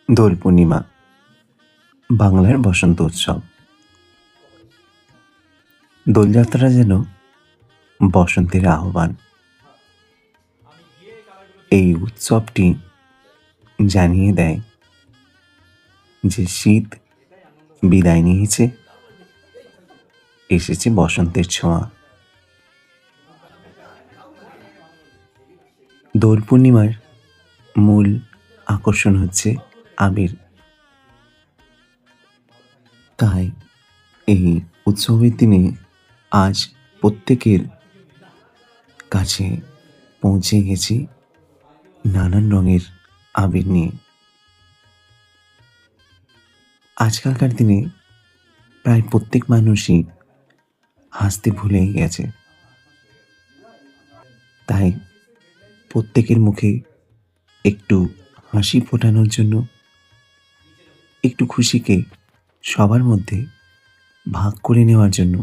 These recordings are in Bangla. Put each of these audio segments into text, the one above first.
দোল পূর্ণিমা বাংলার বসন্ত উৎসব। দোলযাত্রা যেন বসন্তের আহ্বান। এই উৎসবটি জানিয়ে দেয় যে শীত বিদায় নিয়েছে, এসেছে বসন্তের ছোঁয়া। দোল পূর্ণিমার মূল আকর্ষণ হচ্ছে আবির। তাই এই উৎসবের দিনে আজ প্রত্যেকের কাছে পৌঁছে গেছি নানান রঙের আবির নিয়ে। আজকালকার দিনে প্রায় প্রত্যেক মানুষই হাসতে ভুলেই গেছে। তাই প্রত্যেকের মুখে একটু হাসি ফোটানোর জন্য, একটু খুশিকে সবার মধ্যে ভাগ করে নেওয়ার জন্য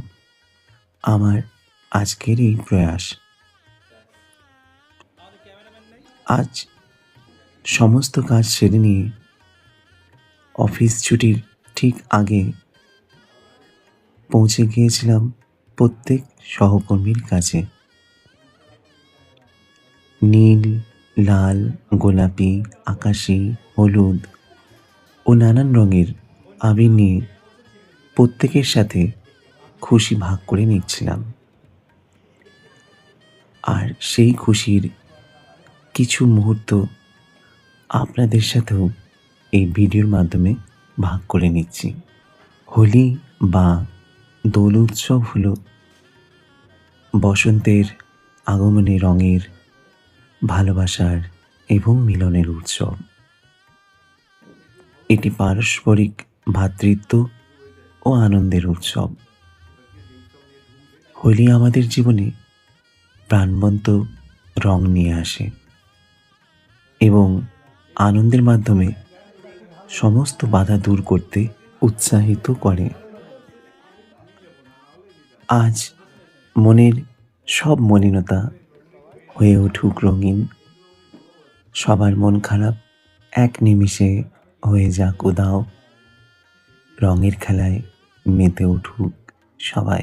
আমার আজকের এই প্রয়াস। আজ সমস্ত কাজ সেরে নিয়ে অফিস ছুটির ঠিক আগে পৌঁছে গিয়েছিলাম প্রত্যেক সহকর্মীর কাছে। নীল, লাল, গোলাপি, আকাশি, হলুদ ও নানান রঙের আবির নিয়ে প্রত্যেকের সাথে খুশি ভাগ করে নিচ্ছিলাম। আর সেই খুশির কিছু মুহূর্ত আপনাদের সাথেও এই ভিডিওর মাধ্যমে ভাগ করে নিচ্ছি। হোলি বা দোল উৎসব হলো বসন্তের আগমনে রঙের, ভালোবাসার এবং মিলনের উৎসব। এটি পারস্পরিক ভ্রাতৃত্ব ও আনন্দের উৎসব। হোলি আমাদের জীবনে প্রাণবন্ত রং নিয়ে আসে এবং আনন্দের মাধ্যমে সমস্ত বাধা দূর করতে উৎসাহিত করে। আজ মনের সব মলিনতা হয়ে উঠুক রঙিন, সবার মন খারাপ এক নিমিষে হয়ে যাক উদাও, রঙের খেলায় মেতে উঠুক সবাই।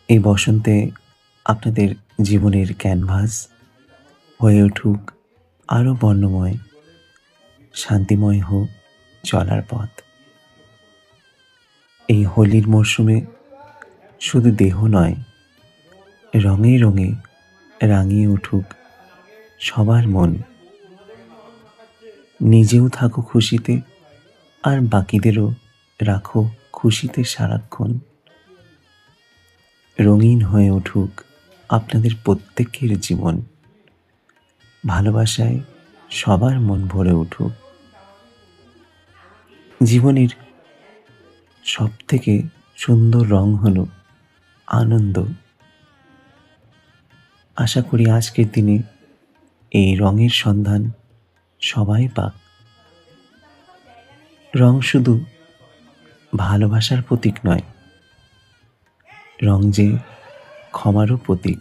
এই বসন্তে আপনাদের জীবনের ক্যানভাস হয়ে উঠুক আরও বর্ণময়, শান্তিময় হোক চলার পথ। এই হোলির মরশুমে শুধু দেহ নয়, রঙে রঙে রাঙিয়ে উঠুক সবার মন। নিজেও থাকো খুশিতে, আর বাকিদেরও রাখো খুশিতে সারাক্ষণ। রঙিন হয়ে উঠুক আপনাদের প্রত্যেকের জীবন, ভালোবাসায় সবার মন ভরে উঠুক। জীবনের সব থেকে সুন্দর রং হলো আনন্দ। আশা করি আজকের দিনে এই রঙের সন্ধান সবাই পাক। রং শুধু ভালোবাসার প্রতীক নয়, রং যে ক্ষমারও প্রতীক।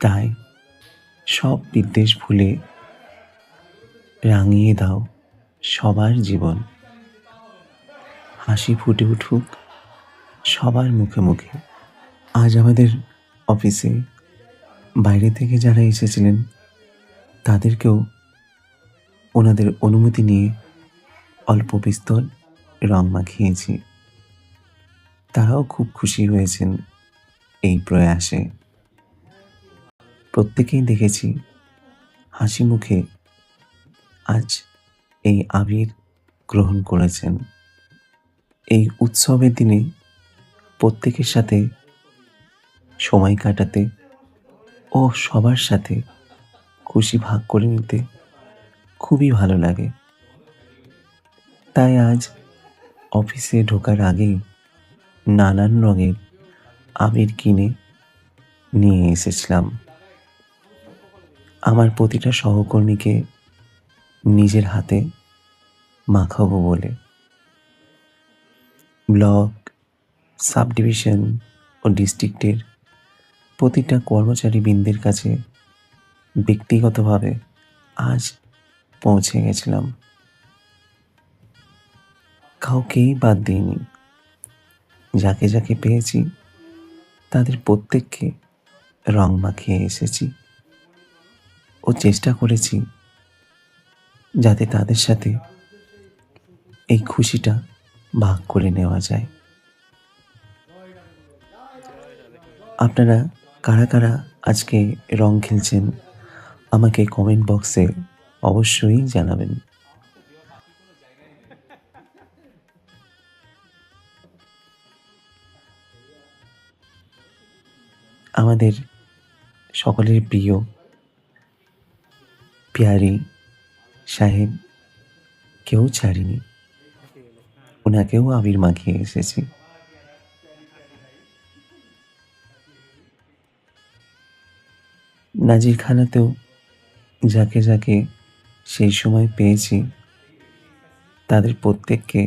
তাই সব বিদ্বেষ ভুলে রাঙিয়ে দাও সবার জীবন। হাসি ফুটে উঠুক সবার মুখে মুখে। আজ আমাদের অফিসে বাইরে থেকে যারা এসেছিলেন তাদেরকেও ওনাদের অনুমতি নিয়ে অল্প বিস্তর রং মাখিয়েছি। তারাও খুব খুশি হয়েছেন এই প্রয়াসে। প্রত্যেকেই দেখেছি হাসি মুখে আজ এই আবির গ্রহণ করেছেন। এই উৎসবের দিনে প্রত্যেকের সাথে সময় কাটাতে ও সবার সাথে খুশি ভাগ করে নিতে খুবই ভালো লাগে। তাই আজ অফিসে ঢোকার আগেই নানান রঙের আবির কিনে নিয়ে এসেছিলাম আমার প্রতিটা সহকর্মীকে নিজের হাতে মাখাবো বলে। ব্লক, সাব ডিভিশন ও ডিস্ট্রিক্টের প্রতিটা কর্মচারীবৃন্দের কাছে ব্যক্তিগতভাবে আজ পৌঁছে গেছিলাম। কাউকেই বাদ দিইনি। যাকে যাকে পেয়েছি তাদের প্রত্যেককে রং মাখিয়ে এসেছি ও চেষ্টা করেছি যাতে তাদের সাথে এই খুশিটা ভাগ করে নেওয়া যায়। আপনারা কারা কারা আজকে রং খেলছেন আমাকে কমেন্ট বক্সে অবশ্যই জানাবেন। আমাদের সকলের প্রিয় পিয়ারি সাহেব কেউ ছাড়িনি, ওনাকেও আবির মাখিয়ে এসেছি। নাজিরখানাতেও যাকে যাকে সেই সময় পেয়েছি তাদের প্রত্যেককে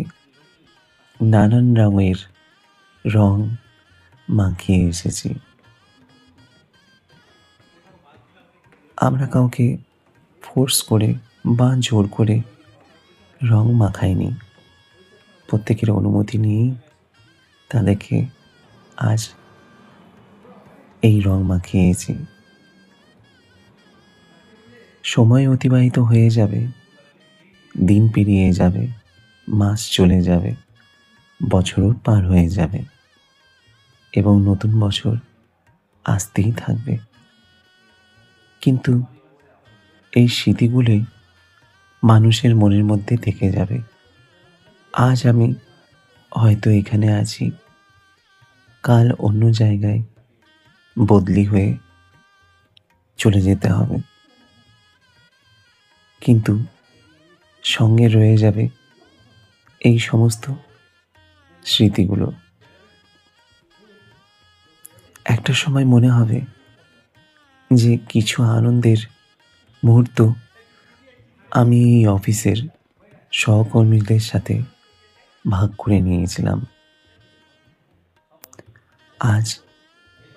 নানান রঙের রং মাখিয়ে এসেছি। আমরা কাউকে ফোর্স করে বা জোর করে রং মাখাইনি, প্রত্যেকের অনুমতি নিয়েই তাদেরকে আজ এই রং মাখিয়েছি। সময় অতিবাহিত হয়ে যাবে, দিন পেরিয়ে যাবে, মাস চলে যাবে, বছরও পার হয়ে যাবে এবং নতুন বছর আসতেই থাকবে, কিন্তু এই স্মৃতিগুলোই মানুষের মনের মধ্যে থেকে যাবে। আজ আমি হয়তো এখানে আছি, কাল অন্য জায়গায় বদলি হয়ে চলে যেতে হবে, কিন্তু সঙ্গে রয়ে যাবে এই সমস্ত স্মৃতিগুলো। একটা সময় মনে হবে যে কিছু আনন্দের মুহূর্ত আমি এই অফিসের সহকর্মীদের সাথে ভাগ করে নিয়েছিলাম। আজ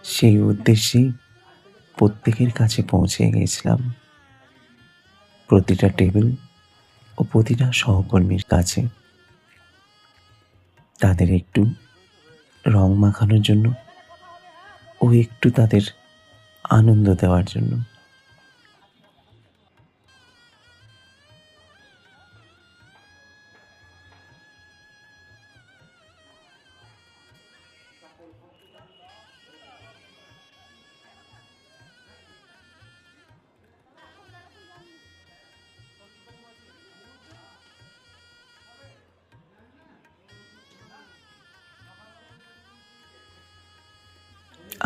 সেই উদ্দেশ্যেই প্রত্যেকের কাছে পৌঁছে গিয়েছিলাম, প্রতিটা টেবিল ও প্রতিটা সহকর্মীর কাছে, তাদের একটু রং মাখানোর জন্য ও একটু তাদের আনন্দ দেওয়ার জন্য।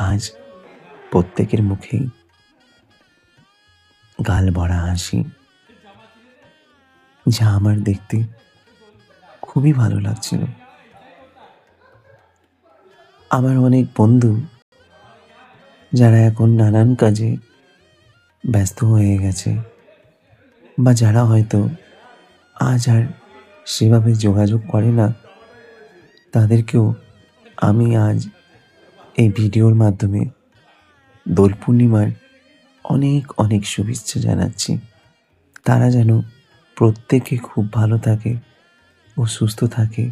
আজ প্রত্যেকের মুখেই গাল ভরা হাসি, যা আমার দেখতে খুবই ভালো লাগছিল। আমার অনেক বন্ধু যারা এখন নানান কাজে ব্যস্ত হয়ে গেছে বা যারা হয়তো আজ আর সেভাবে যোগাযোগ করে না, তাদেরকেও আমি আজ এই ভিডিওর মাধ্যমে দোল পূর্ণিমার অনেক অনেক শুভেচ্ছা জানাচ্ছি। তারা যেন প্রত্যেকে খুব ভালো থাকে ও সুস্থ থাকে,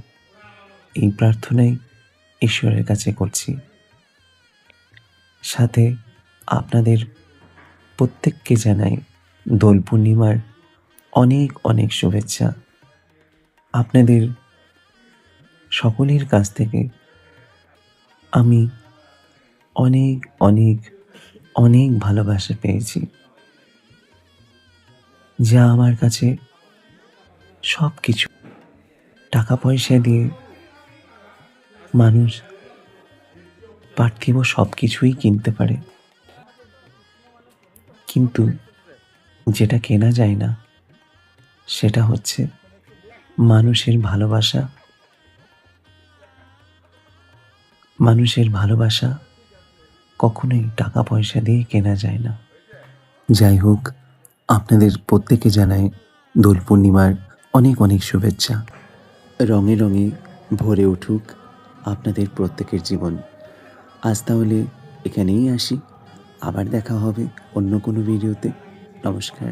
এই প্রার্থনাই ঈশ্বরের কাছে করছি। সাথে আপনাদের প্রত্যেককে জানাই দোল পূর্ণিমার অনেক অনেক শুভেচ্ছা। আপনাদের সকলের কাছ থেকে আমি অনেক অনেক অনেক ভালোবাসা পেয়েছি, যা আমার কাছে সব কিছু। টাকা পয়সা দিয়ে মানুষ পার্থিব সব কিছুই কিনতে পারে, কিন্তু যেটা কেনা যায় না সেটা হচ্ছে মানুষের ভালোবাসা। মানুষের ভালোবাসা কখনোই টাকা পয়সা দিয়ে কেনা যায় না। যাই হোক, আপনাদের প্রত্যেকে জানাই দোল পূর্ণিমার অনেক অনেক শুভেচ্ছা। রঙে রঙে ভরে উঠুক আপনাদের প্রত্যেকের জীবন। আজ তাহলে এখানেই আসি, আবার দেখা হবে অন্য কোনো ভিডিওতে। নমস্কার।